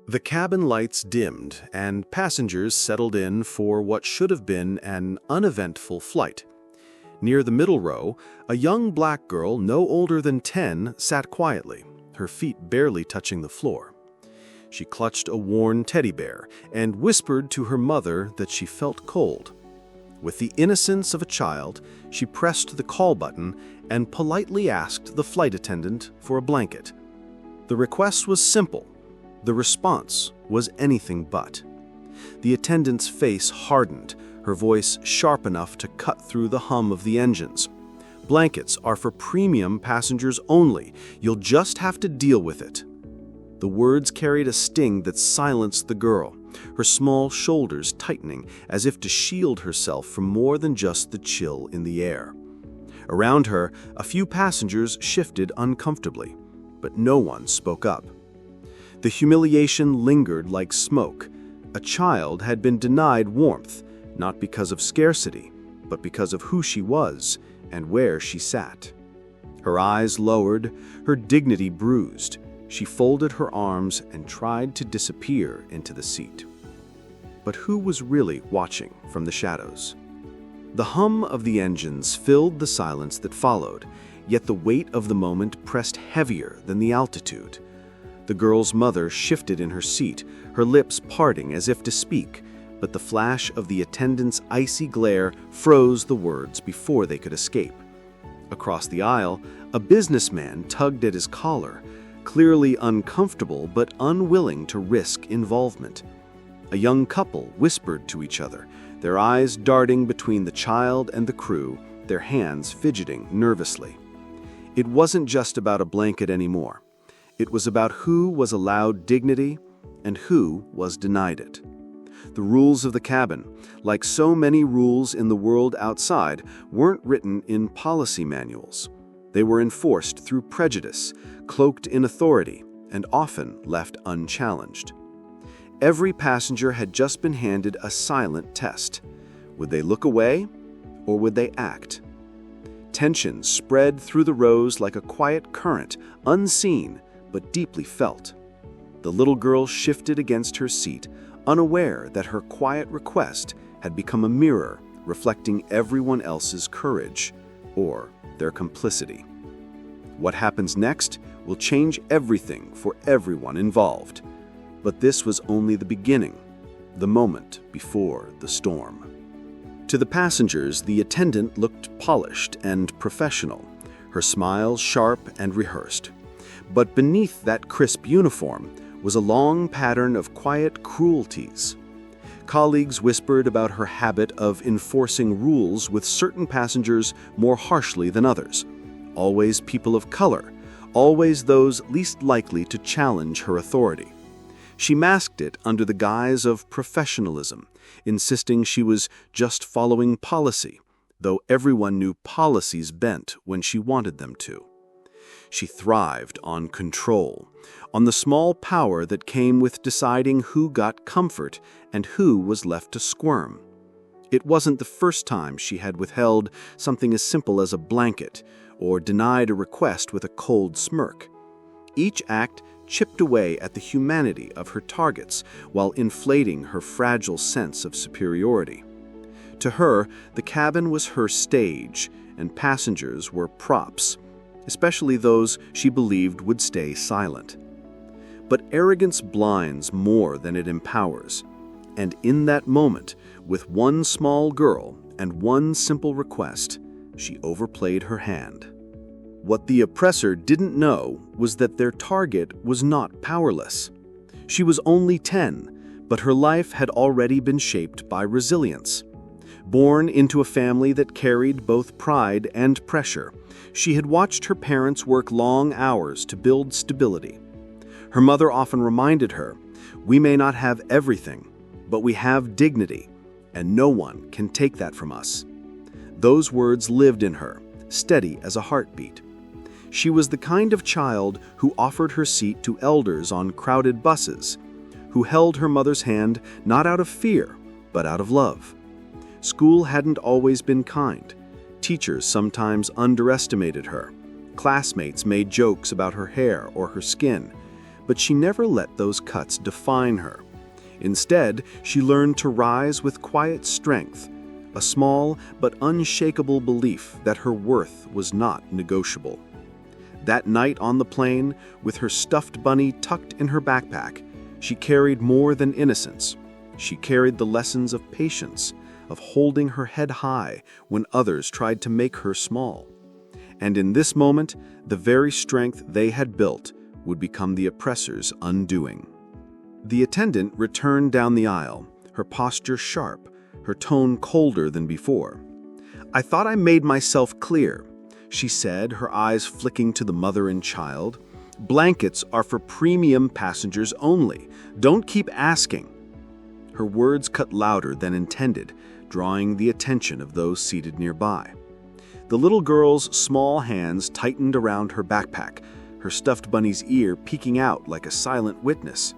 The cabin lights dimmed, and passengers settled in for what should have been an uneventful flight. Near the middle row, a young black girl no older than 10 sat quietly, her feet barely touching the floor. She clutched a worn teddy bear and whispered to her mother that she felt cold. With the innocence of a child, she pressed the call button and politely asked the flight attendant for a blanket. The request was simple. The response was anything but. The attendant's face hardened, her voice sharp enough to cut through the hum of the engines. "Blankets are for premium passengers only. You'll just have to deal with it." The words carried a sting that silenced the girl, her small shoulders tightening as if to shield herself from more than just the chill in the air. Around her, a few passengers shifted uncomfortably, but no one spoke up. The humiliation lingered like smoke. A child had been denied warmth, not because of scarcity, but because of who she was and where she sat. Her eyes lowered, her dignity bruised. She folded her arms and tried to disappear into the seat. But who was really watching from the shadows? The hum of the engines filled the silence that followed, yet the weight of the moment pressed heavier than the altitude. The girl's mother shifted in her seat, her lips parting as if to speak, but the flash of the attendant's icy glare froze the words before they could escape. Across the aisle, a businessman tugged at his collar, clearly uncomfortable but unwilling to risk involvement. A young couple whispered to each other, their eyes darting between the child and the crew, their hands fidgeting nervously. It wasn't just about a blanket anymore. It was about who was allowed dignity and who was denied it. The rules of the cabin, like so many rules in the world outside, weren't written in policy manuals. They were enforced through prejudice, cloaked in authority, and often left unchallenged. Every passenger had just been handed a silent test. Would they look away, or would they act? Tension spread through the rows like a quiet current, unseen but deeply felt. The little girl shifted against her seat, unaware that her quiet request had become a mirror reflecting everyone else's courage or their complicity. What happens next will change everything for everyone involved. But this was only the beginning, the moment before the storm. To the passengers, the attendant looked polished and professional, her smile sharp and rehearsed. But beneath that crisp uniform was a long pattern of quiet cruelties. Colleagues whispered about her habit of enforcing rules with certain passengers more harshly than others. Always people of color, always those least likely to challenge her authority. She masked it under the guise of professionalism, insisting she was just following policy, though everyone knew policies bent when she wanted them to. She thrived on control, on the small power that came with deciding who got comfort and who was left to squirm. It wasn't the first time she had withheld something as simple as a blanket or denied a request with a cold smirk. Each act chipped away at the humanity of her targets while inflating her fragile sense of superiority. To her, the cabin was her stage, and passengers were props, especially those she believed would stay silent. But arrogance blinds more than it empowers, and in that moment, with one small girl and one simple request, she overplayed her hand. What the oppressor didn't know was that their target was not powerless. She was only 10, but her life had already been shaped by resilience. Born into a family that carried both pride and pressure, she had watched her parents work long hours to build stability. Her mother often reminded her, "We may not have everything, but we have dignity, and no one can take that from us." Those words lived in her, steady as a heartbeat. She was the kind of child who offered her seat to elders on crowded buses, who held her mother's hand not out of fear, but out of love. School hadn't always been kind. Teachers sometimes underestimated her. Classmates made jokes about her hair or her skin. But she never let those cuts define her. Instead, she learned to rise with quiet strength, a small but unshakable belief that her worth was not negotiable. That night on the plane, with her stuffed bunny tucked in her backpack, she carried more than innocence. She carried the lessons of patience, of holding her head high when others tried to make her small. And in this moment, the very strength they had built would become the oppressor's undoing. The attendant returned down the aisle, her posture sharp, her tone colder than before. "I thought I made myself clear," she said, her eyes flicking to the mother and child. "Blankets are for premium passengers only. Don't keep asking." Her words cut louder than intended, drawing the attention of those seated nearby. The little girl's small hands tightened around her backpack, her stuffed bunny's ear peeking out like a silent witness.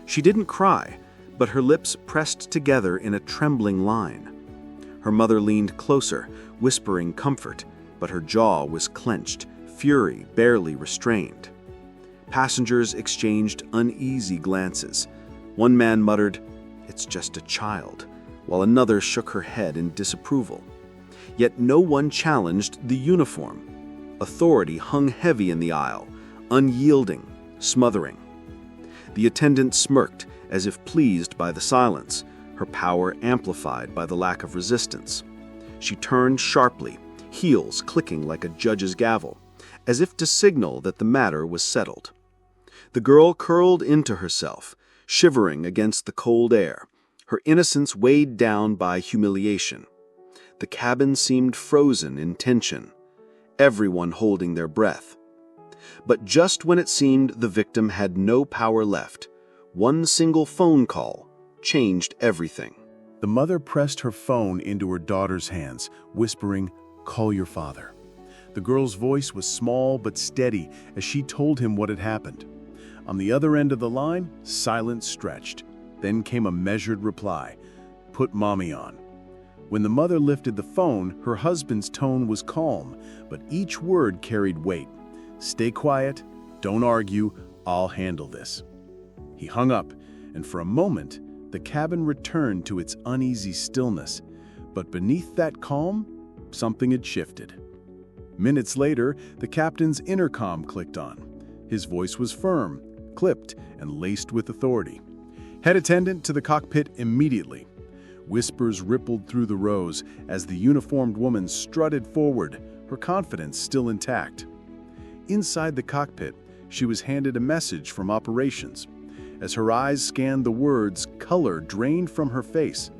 She didn't cry, but her lips pressed together in a trembling line. Her mother leaned closer, whispering comfort, but her jaw was clenched, fury barely restrained. Passengers exchanged uneasy glances. One man muttered, "It's just a child," while another shook her head in disapproval. Yet no one challenged the uniform. Authority hung heavy in the aisle, unyielding, smothering. The attendant smirked, as if pleased by the silence, her power amplified by the lack of resistance. She turned sharply, heels clicking like a judge's gavel, as if to signal that the matter was settled. The girl curled into herself, shivering against the cold air, her innocence weighed down by humiliation. The cabin seemed frozen in tension, everyone holding their breath. But just when it seemed the victim had no power left, one single phone call changed everything. The mother pressed her phone into her daughter's hands, whispering, "Call your father." The girl's voice was small but steady as she told him what had happened. On the other end of the line, silence stretched. Then came a measured reply, "Put mommy on." When the mother lifted the phone, her husband's tone was calm, but each word carried weight. "Stay quiet, don't argue, I'll handle this." He hung up, and for a moment, the cabin returned to its uneasy stillness. But beneath that calm, something had shifted. Minutes later, the captain's intercom clicked on. His voice was firm, clipped, and laced with authority. "Head attendant to the cockpit immediately." Whispers rippled through the rows as the uniformed woman strutted forward, her confidence still intact. Inside the cockpit, she was handed a message from operations. As her eyes scanned the words, color drained from her face.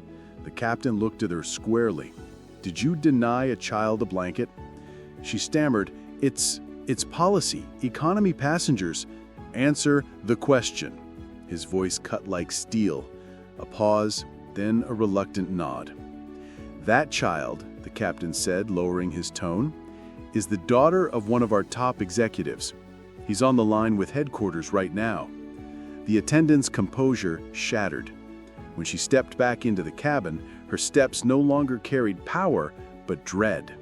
The captain looked at her squarely. "Did you deny a child a blanket?" She stammered, It's policy, economy passengers." "Answer the question." His voice cut like steel. A pause, then a reluctant nod. "That child," the captain said, lowering his tone, "is the daughter of one of our top executives. He's on the line with headquarters right now." The attendant's composure shattered. When she stepped back into the cabin, her steps no longer carried power, but dread.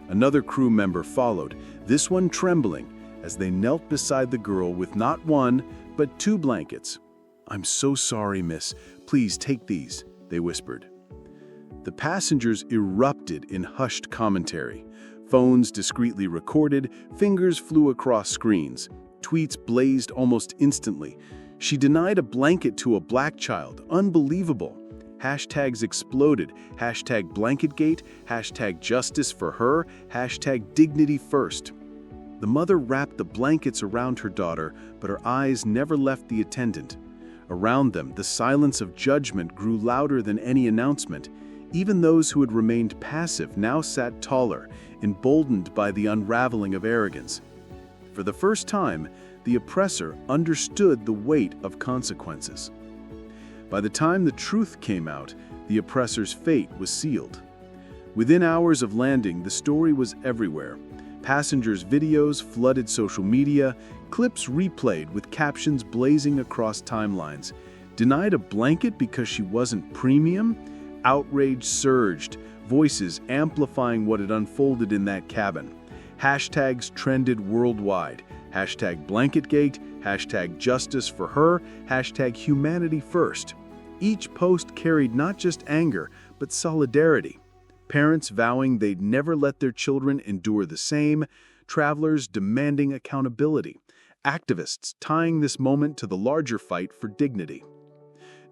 Another crew member followed, this one trembling, as they knelt beside the girl with not one, but 2 blankets. "I'm so sorry, miss. Please take these," they whispered. The passengers erupted in hushed commentary. Phones discreetly recorded, fingers flew across screens. Tweets blazed almost instantly. "She denied a blanket to a black child. Unbelievable." Hashtags exploded. Hashtag blanketgate, hashtag justice for her, hashtag dignity first. The mother wrapped the blankets around her daughter, but her eyes never left the attendant. Around them, the silence of judgment grew louder than any announcement. Even those who had remained passive now sat taller, emboldened by the unraveling of arrogance. For the first time, the oppressor understood the weight of consequences. By the time the truth came out, the oppressor's fate was sealed. Within hours of landing, the story was everywhere. Passengers' videos flooded social media, clips replayed with captions blazing across timelines. Denied a blanket because she wasn't premium? Outrage surged, voices amplifying what had unfolded in that cabin. Hashtags trended worldwide. #BlanketGate, #Justice for Her, #Humanity First. Each post carried not just anger, but solidarity. Parents vowing they'd never let their children endure the same, travelers demanding accountability, activists tying this moment to the larger fight for dignity.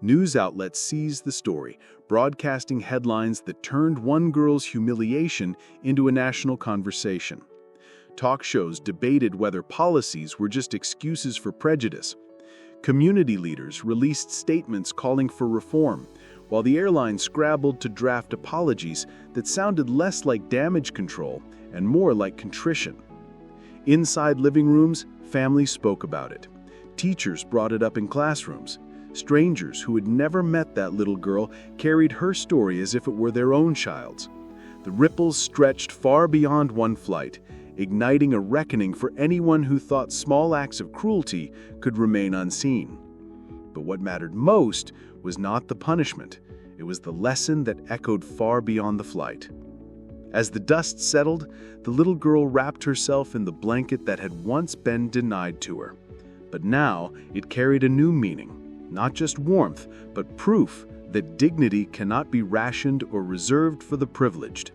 News outlets seized the story, broadcasting headlines that turned one girl's humiliation into a national conversation. Talk shows debated whether policies were just excuses for prejudice. Community leaders released statements calling for reform, while the airline scrabbled to draft apologies that sounded less like damage control and more like contrition. Inside living rooms, families spoke about it. Teachers brought it up in classrooms. Strangers who had never met that little girl carried her story as if it were their own child's. The ripples stretched far beyond one flight, igniting a reckoning for anyone who thought small acts of cruelty could remain unseen. But what mattered most was not the punishment. It was the lesson that echoed far beyond the flight. As the dust settled, the little girl wrapped herself in the blanket that had once been denied to her. But now it carried a new meaning. Not just warmth, but proof that dignity cannot be rationed or reserved for the privileged.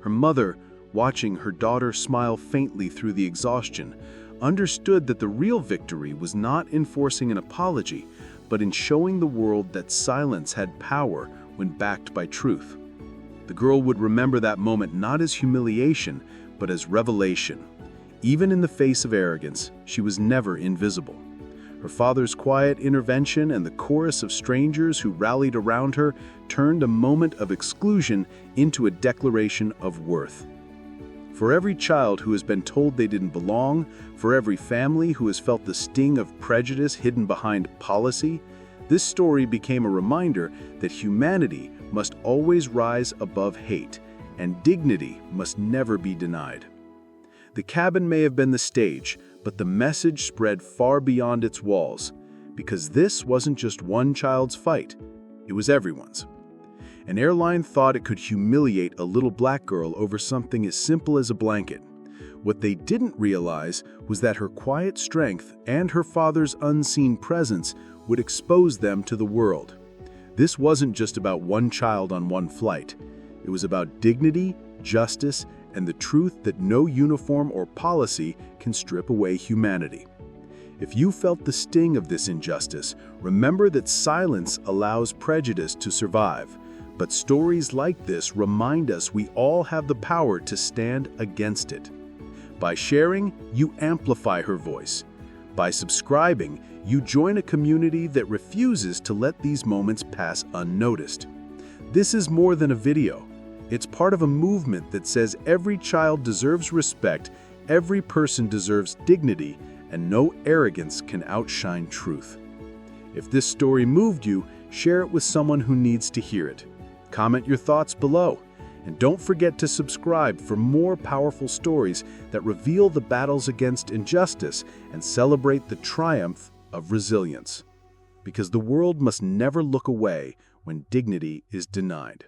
Her mother, watching her daughter smile faintly through the exhaustion, understood that the real victory was not in forcing an apology, but in showing the world that silence had power when backed by truth. The girl would remember that moment not as humiliation, but as revelation. Even in the face of arrogance, she was never invisible. Her father's quiet intervention and the chorus of strangers who rallied around her turned a moment of exclusion into a declaration of worth. For every child who has been told they didn't belong, for every family who has felt the sting of prejudice hidden behind policy, this story became a reminder that humanity must always rise above hate, and dignity must never be denied. The cabin may have been the stage, but the message spread far beyond its walls, because this wasn't just one child's fight, it was everyone's. An airline thought it could humiliate a little black girl over something as simple as a blanket. What they didn't realize was that her quiet strength and her father's unseen presence would expose them to the world. This wasn't just about one child on one flight. It was about dignity, justice, and the truth that no uniform or policy can strip away humanity. If you felt the sting of this injustice, remember that silence allows prejudice to survive. But stories like this remind us we all have the power to stand against it. By sharing, you amplify her voice. By subscribing, you join a community that refuses to let these moments pass unnoticed. This is more than a video. It's part of a movement that says every child deserves respect, every person deserves dignity, and no arrogance can outshine truth. If this story moved you, share it with someone who needs to hear it. Comment your thoughts below, and don't forget to subscribe for more powerful stories that reveal the battles against injustice and celebrate the triumph of resilience. Because the world must never look away when dignity is denied.